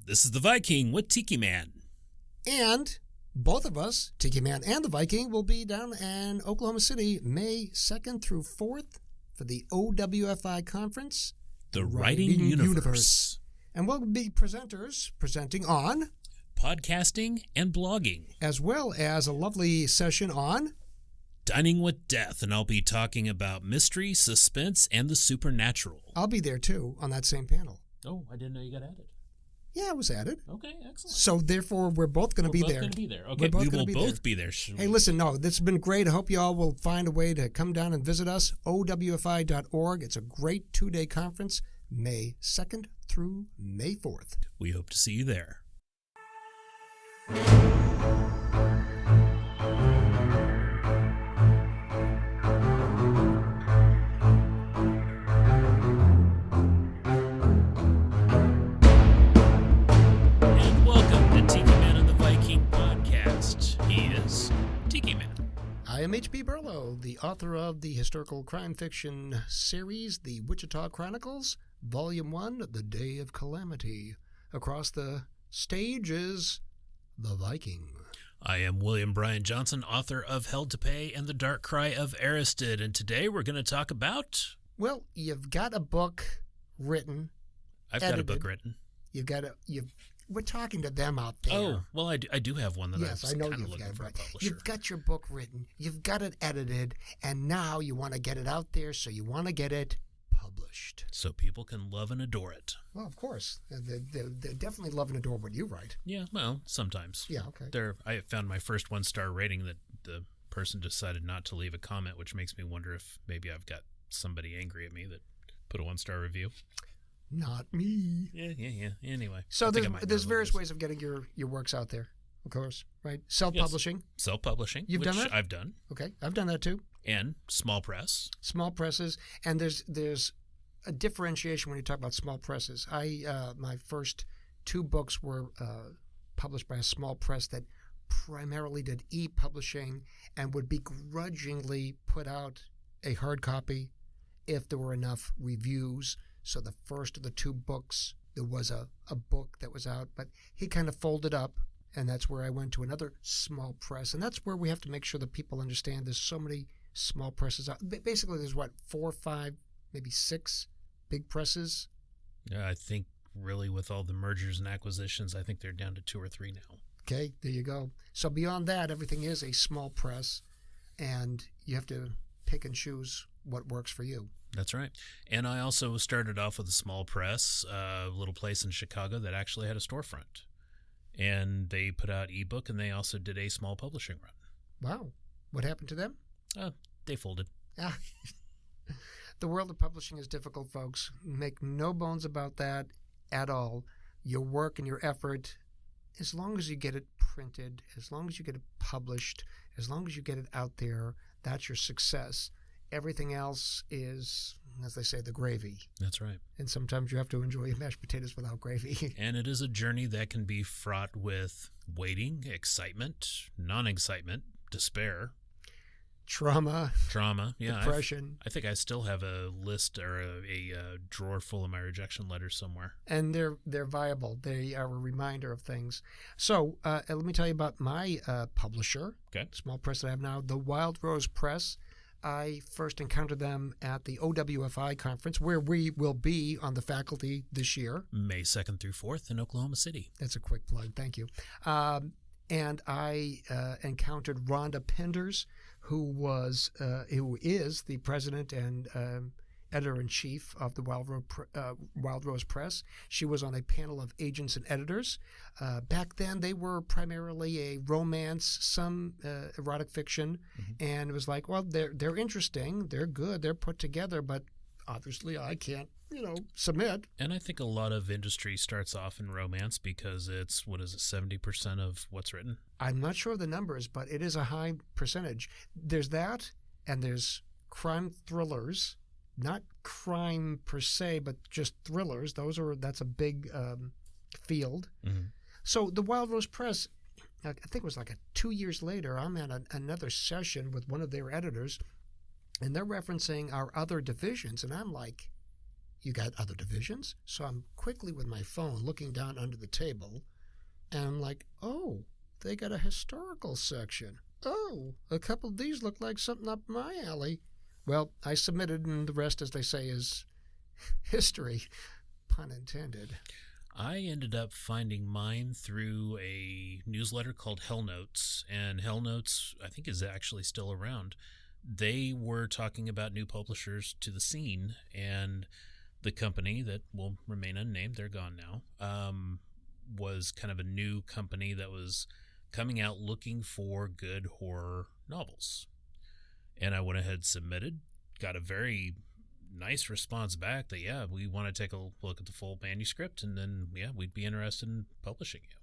This is the Viking with Tikiman. And both of us, Tikiman and the Viking, will be down in Oklahoma City May 2nd through 4th for the OWFI conference. The Writing Universe. And we'll be presenters presenting on podcasting and blogging, as well as a lovely session on dining with death, and I'll be talking about mystery, suspense, and the supernatural. I'll be there too on that same panel. Oh, I didn't know you got added. Yeah, I was added. Okay, excellent. So therefore, we're both going to be there. We're both going to be there. Okay, we will both be there. Hey, listen, no, this has been great. I hope you all will find a way to come down and visit us, owfi.org. It's a great 2-day conference, May 2nd through May 4th. We hope to see you there. I am H.B. Burlow, the author of the historical crime fiction series, The Wichita Chronicles, Volume 1, The Day of Calamity. Across the stage is The Viking. I am William Bryan Johnson, author of Held to Pay and The Dark Cry of Aristed, and today we're going to talk about... Well, you've got a book written. I've got a book written. We're talking to them out there. Oh, well, I do have one that I know you've got it. You've got your book written, you've got it edited, and now you want to get it out there, so you want to get it published. So people can love and adore it. Well, of course. They definitely love and adore what you write. Yeah, well, sometimes. Yeah, okay. I found my first 1-star rating that the person decided not to leave a comment, which makes me wonder if maybe I've got somebody angry at me that put a 1-star review. Not me. Yeah. Anyway. So there's various ways of getting your works out there, of course, right? Self-publishing. Yes. Self-publishing. You've done that? I've done. Okay, I've done that too. And small press. Small presses. And there's a differentiation when you talk about small presses. My first 2 books were published by a small press that primarily did e-publishing and would begrudgingly put out a hard copy if there were enough reviews. So the first of the 2 books, there was a book that was out, but he kind of folded up, and that's where I went to another small press. And that's where we have to make sure that people understand there's so many small presses out. Basically, there's 4 or 5, maybe 6 big presses? Yeah, I think really with all the mergers and acquisitions, I think they're down to 2 or 3 now. Okay, there you go. So beyond that, everything is a small press, and you have to pick and choose what works for you. That's right. And I also started off with a small press, a little place in Chicago that actually had a storefront. And they put out ebook, and they also did a small publishing run. Wow. What happened to them? They folded. The world of publishing is difficult, folks. Make no bones about that at all. Your work and your effort, as long as you get it printed, as long as you get it published, as long as you get it out there, that's your success. Everything else is, as they say, the gravy. That's right. And sometimes you have to enjoy your mashed potatoes without gravy. And it is a journey that can be fraught with waiting, excitement, non-excitement, despair. Trauma, yeah. Depression. I think I still have a list or a drawer full of my rejection letters somewhere. And they're viable. They are a reminder of things. So let me tell you about my publisher, small press that I have now, the Wild Rose Press. I first encountered them at the OWFI conference, where we will be on the faculty this year. May 2nd through 4th in Oklahoma City. That's a quick plug. Thank you. And I encountered Rhonda Penders, who is the president and editor-in-chief of the Wild Rose Press. She was on a panel of agents and editors. Back then, they were primarily a romance, some erotic fiction, and it was like, well, they're interesting, they're good, they're put together, but obviously I can't, submit. And I think a lot of industry starts off in romance because it's, 70% of what's written? I'm not sure of the numbers, but it is a high percentage. There's that, and there's crime thrillers. Not crime per se, but just thrillers. That's a big field. Mm-hmm. So the Wild Rose Press, I think it was 2 years later, I'm at another session with one of their editors, and they're referencing our other divisions, and I'm like, you got other divisions? So I'm quickly with my phone looking down under the table, and I'm like, oh, they got a historical section. Oh, a couple of these look like something up my alley. Well, I submitted, and the rest, as they say, is history, pun intended. I ended up finding mine through a newsletter called Hell Notes, and Hell Notes, I think, is actually still around. They were talking about new publishers to the scene, and the company that will remain unnamed, they're gone now, was kind of a new company that was coming out looking for good horror novels. And I went ahead, submitted, got a very nice response back that, yeah, we want to take a look at the full manuscript, and then, yeah, we'd be interested in publishing you.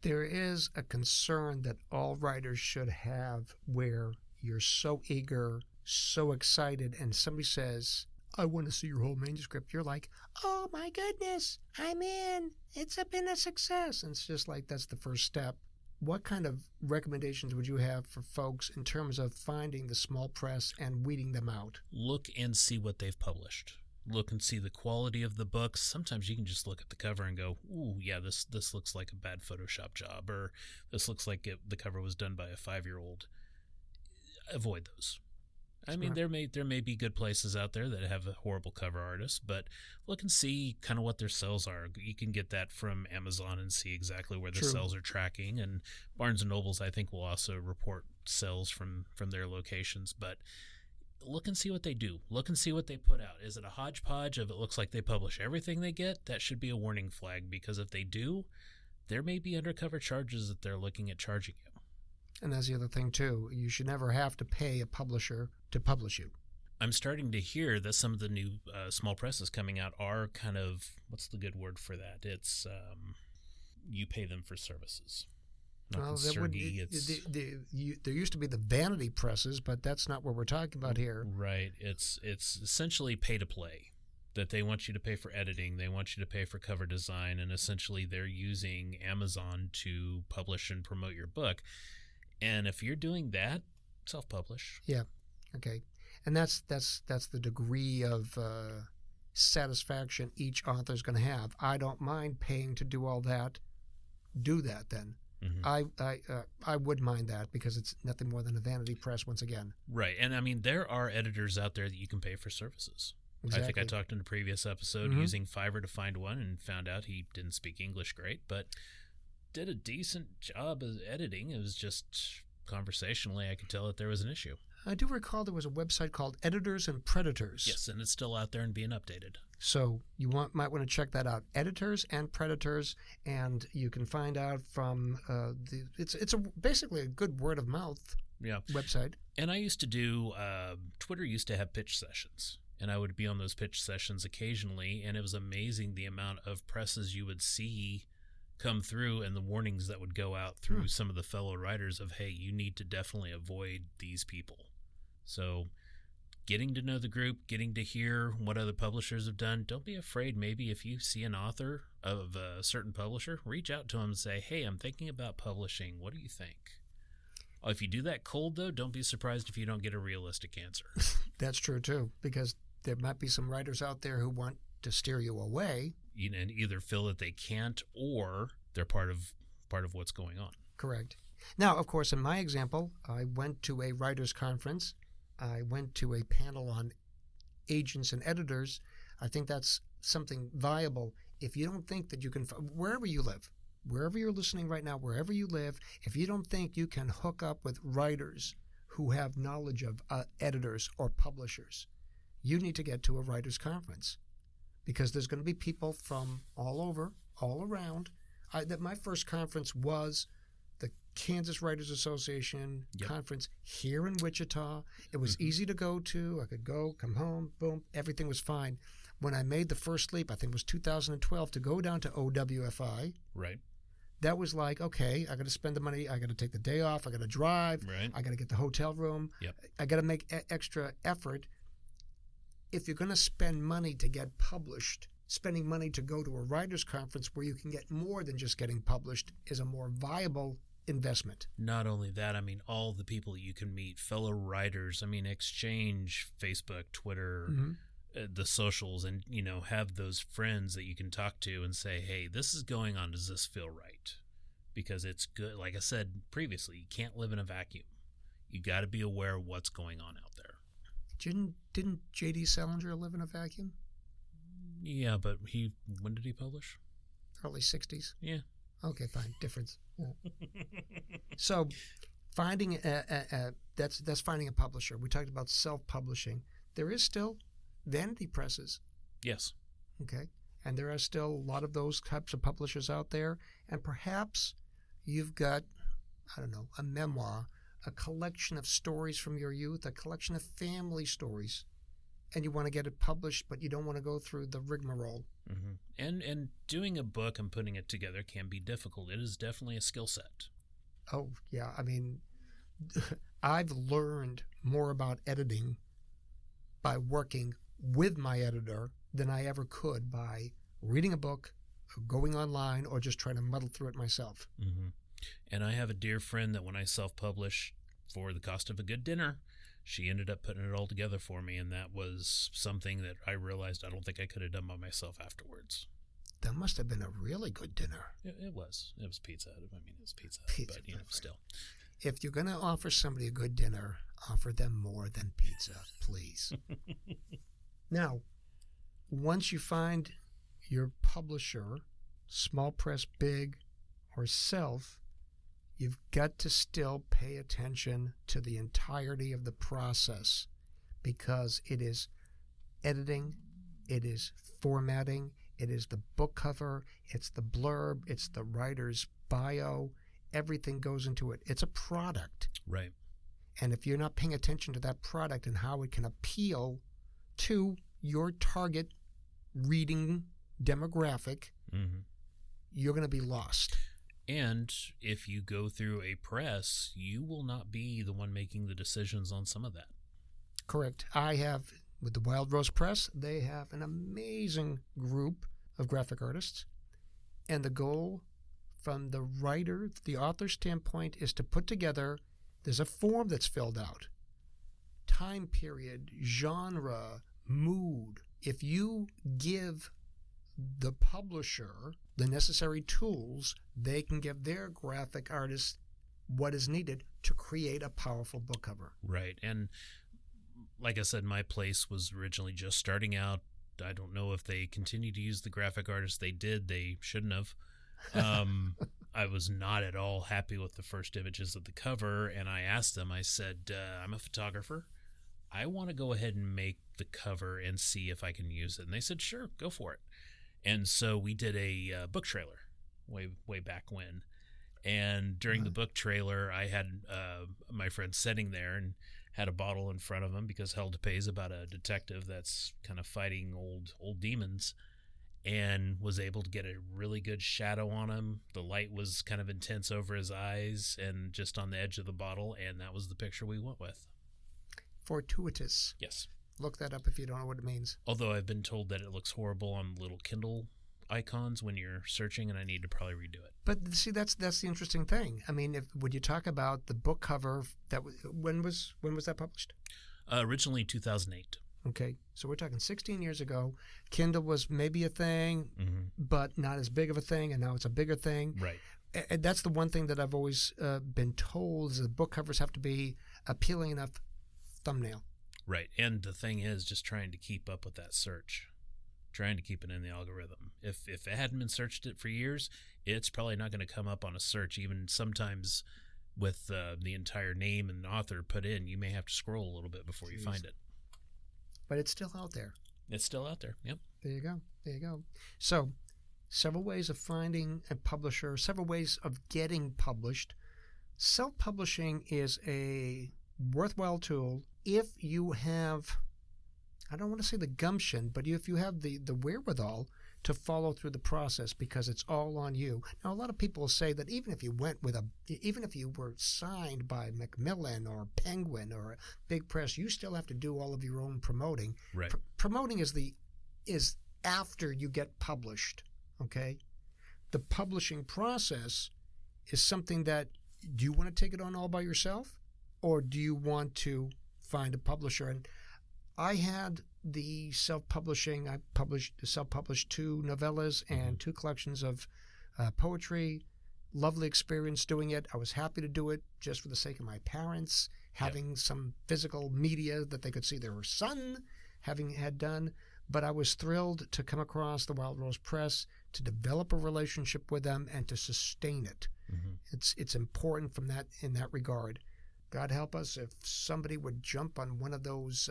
There is a concern that all writers should have where you're so eager, so excited, and somebody says, I want to see your whole manuscript. You're like, oh my goodness, I'm in. It's been a success. And it's just like, that's the first step. What kind of recommendations would you have for folks in terms of finding the small press and weeding them out? Look and see what they've published. Look and see the quality of the books. Sometimes you can just look at the cover and go, ooh, yeah, this looks like a bad Photoshop job, or this looks like the cover was done by a 5-year-old. Avoid those. I mean, there may be good places out there that have horrible cover artists, but look and see kind of what their sales are. You can get that from Amazon and see exactly where the sales are tracking. And Barnes & Nobles, I think, will also report sales from their locations. But look and see what they do. Look and see what they put out. Is it a hodgepodge of it looks like they publish everything they get? That should be a warning flag, because if they do, there may be undercover charges that they're looking at charging you. And that's the other thing, too. You should never have to pay a publisher to publish you. I'm starting to hear that some of the new small presses coming out are kind of, what's the good word for that? It's you pay them for services. Well, there used to be the vanity presses, but that's not what we're talking about here. Right. It's essentially pay to play. That they want you to pay for editing, they want you to pay for cover design, and essentially they're using Amazon to publish and promote your book. And if you're doing that, self-publish. Yeah. Okay. And that's the degree of satisfaction each author is going to have. I don't mind paying to do all that. Do that then. Mm-hmm. I would mind that, because it's nothing more than a vanity press once again. Right. And I mean, there are editors out there that you can pay for services. Exactly. I think I talked in a previous episode using Fiverr to find one, and found out he didn't speak English great, but did a decent job of editing. It was just conversationally, I could tell that there was an issue. I do recall there was a website called Editors and Predators. Yes, and it's still out there and being updated. So you might want to check that out. Editors and Predators, and you can find out from it's basically a good word of mouth website. And I used to do Twitter used to have pitch sessions, and I would be on those pitch sessions occasionally, and it was amazing the amount of presses you would see come through, and the warnings that would go out through some of the fellow writers of, hey, you need to definitely avoid these people. So getting to know the group, getting to hear what other publishers have done. Don't be afraid. Maybe if you see an author of a certain publisher, reach out to them and say, hey, I'm thinking about publishing. What do you think? If you do that cold, though, don't be surprised if you don't get a realistic answer. That's true, too, because there might be some writers out there who want to steer you away. And either feel that they can't, or they're part of what's going on. Correct. Now, of course, in my example, I went to a writers' conference. I went to a panel on agents and editors. I think that's something viable. If you don't think that you can, wherever you live, wherever you're listening right now, wherever you live, if you don't think you can hook up with writers who have knowledge of editors or publishers, you need to get to a writers' conference. Because there's going to be people from all over, all around. My first conference was the Kansas Writers Association conference here in Wichita. It was easy to go to. I could go, come home, boom, everything was fine. When I made the first leap, I think it was 2012, to go down to OWFI. Right. That was like, okay, I got to spend the money. I got to take the day off. I got to drive. Right. I got to get the hotel room. Yep. I got to make extra effort. If you're going to spend money to get published, spending money to go to a writers' conference where you can get more than just getting published is a more viable investment. Not only that, I mean, all the people you can meet, fellow writers, I mean, Exchange, Facebook, Twitter, the socials and, have those friends that you can talk to and say, hey, this is going on. Does this feel right? Because it's good. Like I said previously, you can't live in a vacuum. You got to be aware of what's going on out there. Didn't J.D. Salinger live in a vacuum? Yeah, but when did he publish? Early 60s. Yeah. Okay, fine. Difference. Yeah. So finding that's finding a publisher. We talked about self-publishing. There is still vanity presses. Yes. Okay. And there are still a lot of those types of publishers out there. And perhaps you've got, I don't know, a memoir, a collection of stories from your youth, a collection of family stories, and you want to get it published, but you don't want to go through the rigmarole. Mm-hmm. And doing a book and putting it together can be difficult. It is definitely a skill set. Oh, yeah. I mean, I've learned more about editing by working with my editor than I ever could by reading a book, going online, or just trying to muddle through it myself. Mm-hmm. And I have a dear friend that when I self-published for the cost of a good dinner, she ended up putting it all together for me, and that was something that I realized I don't think I could have done by myself afterwards. That must have been a really good dinner. It was. It was pizza. I mean, it was pizza, but still. If you're going to offer somebody a good dinner, offer them more than pizza, please. Now, once you find your publisher, small press, big, or self, you've got to still pay attention to the entirety of the process, because it is editing, it is formatting, it is the book cover, it's the blurb, it's the writer's bio. Everything goes into it. It's a product. Right. And if you're not paying attention to that product and how it can appeal to your target reading demographic, mm-hmm. you're going to be lost. And if you go through a press, you will not be the one making the decisions on some of that. Correct. I have, with the Wild Rose Press, they have an amazing group of graphic artists. And the goal from the writer, the author standpoint, is to put together, there's a form that's filled out. Time period, genre, mood. If you give the publisher the necessary tools, they can give their graphic artists what is needed to create a powerful book cover. Right. And like I said, my place was originally just starting out. I don't know if they continue to use the graphic artists. They did. They shouldn't have. I was not at all happy with the first images of the cover, and I asked them, I said, I'm a photographer. I want to go ahead and make the cover and see if I can use it. And they said, sure, go for it. And so we did a book trailer way back when. And during the book trailer, I had my friend sitting there and had a bottle in front of him, because Hell to Pay is about a detective that's kind of fighting old demons, and was able to get a really good shadow on him. The light was kind of intense over his eyes and just on the edge of the bottle, and that was the picture we went with. Fortuitous. Yes. Look that up if you don't know what it means. Although I've been told that it looks horrible on little Kindle icons when you're searching, and I need to probably redo it. But see, that's the interesting thing. I mean, when you talk about the book cover, when was that published? Originally 2008. Okay, so we're talking 16 years ago. Kindle was maybe a thing, mm-hmm. but not as big of a thing, and now it's a bigger thing. Right. And that's the one thing that I've always been told, is that book covers have to be appealing enough thumbnail. Right, and the thing is just trying to keep up with that search, trying to keep it in the algorithm. If it hadn't been searched it for years, it's probably not going to come up on a search. Even sometimes with the entire name and author put in, you may have to scroll a little bit before you find it. But it's still out there. It's still out there, yep. There you go. So, several ways of finding a publisher, several ways of getting published. Self-publishing is a worthwhile tool if you have, I don't want to say the gumption, but if you have the wherewithal to follow through the process, because it's all on you. Now, a lot of people say that even if you were signed by Macmillan or Penguin or a big press, you still have to do all of your own promoting. Right. Promoting is after you get published. Okay. The publishing process is something that, do you want to take it on all by yourself, or do you want to find a publisher? And I had the self-publishing. I self-published 2 novellas and 2 collections of poetry. Lovely experience doing it. I was happy to do it just for the sake of my parents, having some physical media that they could see their son had done. But I was thrilled to come across the Wild Rose Press, to develop a relationship with them, and to sustain it. It's important in that regard. God help us if somebody would jump on one of those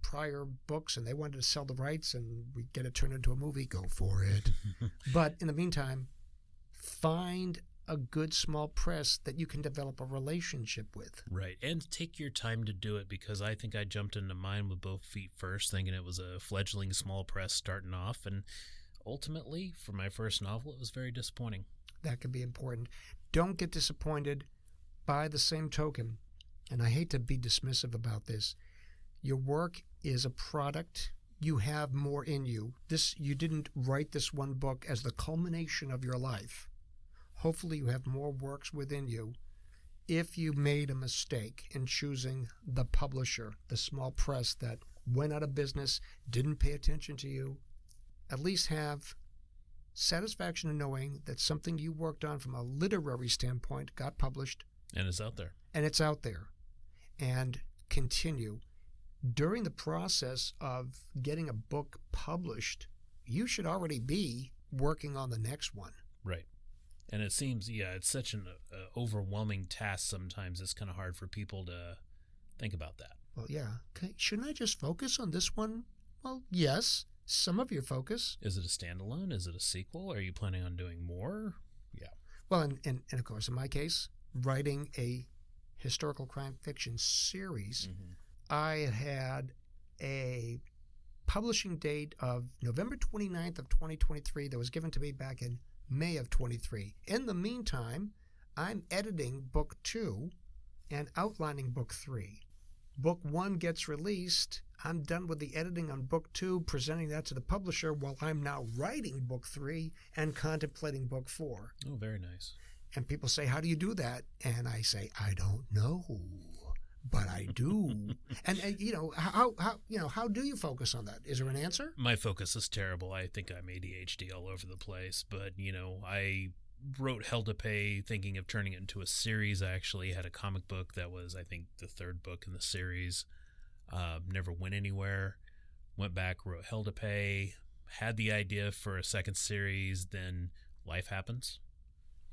prior books and they wanted to sell the rights and we get it turned into a movie, go for it. But in the meantime, find a good small press that you can develop a relationship with. Right. And take your time to do it, because I think I jumped into mine with both feet first, thinking it was a fledgling small press starting off. And ultimately, for my first novel, it was very disappointing. That can be important. Don't get disappointed. By the same token, and I hate to be dismissive about this, your work is a product. You have more in you. You didn't write this one book as the culmination of your life. Hopefully you have more works within you. If you made a mistake in choosing the publisher, the small press that went out of business, didn't pay attention to you, at least have satisfaction in knowing that something you worked on from a literary standpoint got published. And it's out there. And it's out there. And continue. During the process of getting a book published, you should already be working on the next one. Right. And it seems, it's such an overwhelming task sometimes. It's kind of hard for people to think about that. Well, yeah. Okay. Shouldn't I just focus on this one? Well, yes. Some of your focus. Is it a standalone? Is it a sequel? Are you planning on doing more? Yeah. Well, and of course, in my case, writing a historical crime fiction series, I had a publishing date of November 29th of 2023 that was given to me back in May of 23. In the meantime, I'm editing book 2 and outlining book 3. Book 1 gets released. I'm done with the editing on book 2, presenting that to the publisher while I'm now writing book 3 and contemplating book 4. Oh, very nice. And people say, how do you do that? And I say, I don't know, but I do. and how do you focus on that? Is there an answer? My focus is terrible. I think I'm ADHD all over the place. But, I wrote Hell to Pay thinking of turning it into a series. I actually had a comic book that was, I think, the 3rd book in the series. Never went anywhere. Went back, wrote Hell to Pay, had the idea for a 2nd series, then life happens.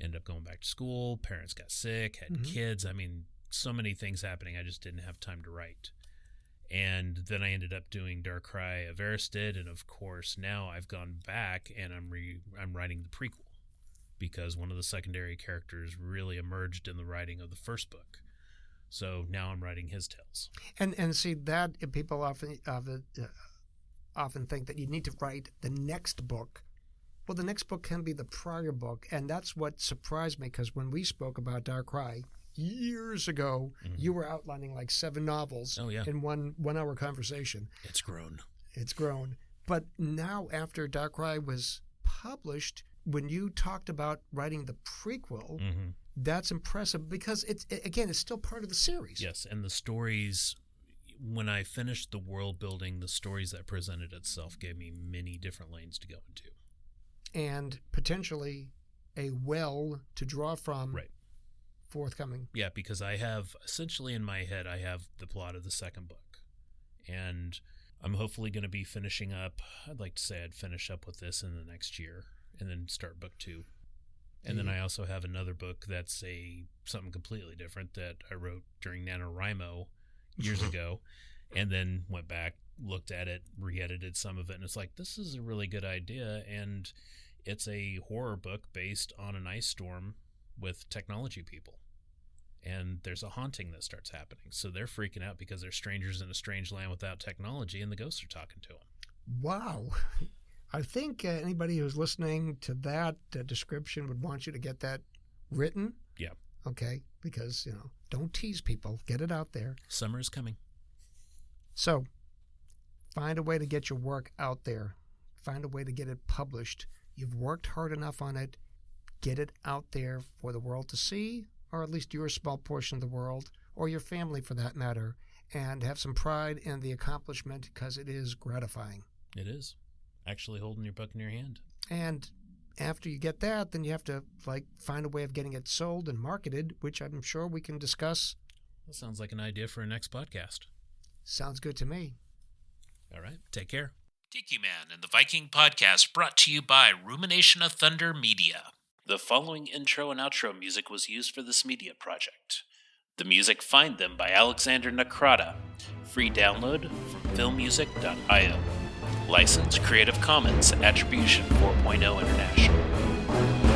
Ended up going back to school. Parents got sick, had kids. I mean, so many things happening. I just didn't have time to write. And then I ended up doing Darkrai of Erised, and of course now I've gone back and I'm writing the prequel, because one of the secondary characters really emerged in the writing of the first book. So now I'm writing his tales. And see that people often think that you need to write the next book. Well, the next book can be the prior book, and that's what surprised me, because when we spoke about Darkrai years ago, you were outlining like 7 novels in one hour conversation. It's grown. But now, after Darkrai was published, when you talked about writing the prequel, that's impressive, because it's still part of the series. Yes, and the stories, when I finished the world building, the stories that presented itself gave me many different lanes to go into. And potentially a well to draw from forthcoming. Yeah, because I have, essentially in my head, I have the plot of the 2nd book. And I'm hopefully going to be finishing up, I'd like to say I'd finish up with this in the next year and then start book 2. And then I also have another book that's something completely different that I wrote during NaNoWriMo years ago, and then went back, looked at it, re-edited some of it, and it's like, this is a really good idea, and it's a horror book based on an ice storm with technology people. And there's a haunting that starts happening. So they're freaking out because they're strangers in a strange land without technology, and the ghosts are talking to them. Wow. I think anybody who's listening to that description would want you to get that written. Yeah. Okay. Because, don't tease people. Get it out there. Summer is coming. So find a way to get your work out there. Find a way to get it published. You've worked hard enough on it. Get it out there for the world to see, or at least your small portion of the world, or your family for that matter, and have some pride in the accomplishment because it is gratifying. It is. Actually holding your book in your hand. And after you get that, then you have to find a way of getting it sold and marketed, which I'm sure we can discuss. That sounds like an idea for our next podcast. Sounds good to me. All right. Take care. Tikiman and the Viking podcast brought to you by Rumination of Thunder Media. The following intro and outro music was used for this media project. The music Find Them by Alexander Nakrata. Free download from filmmusic.io. License Creative Commons Attribution 4.0 International.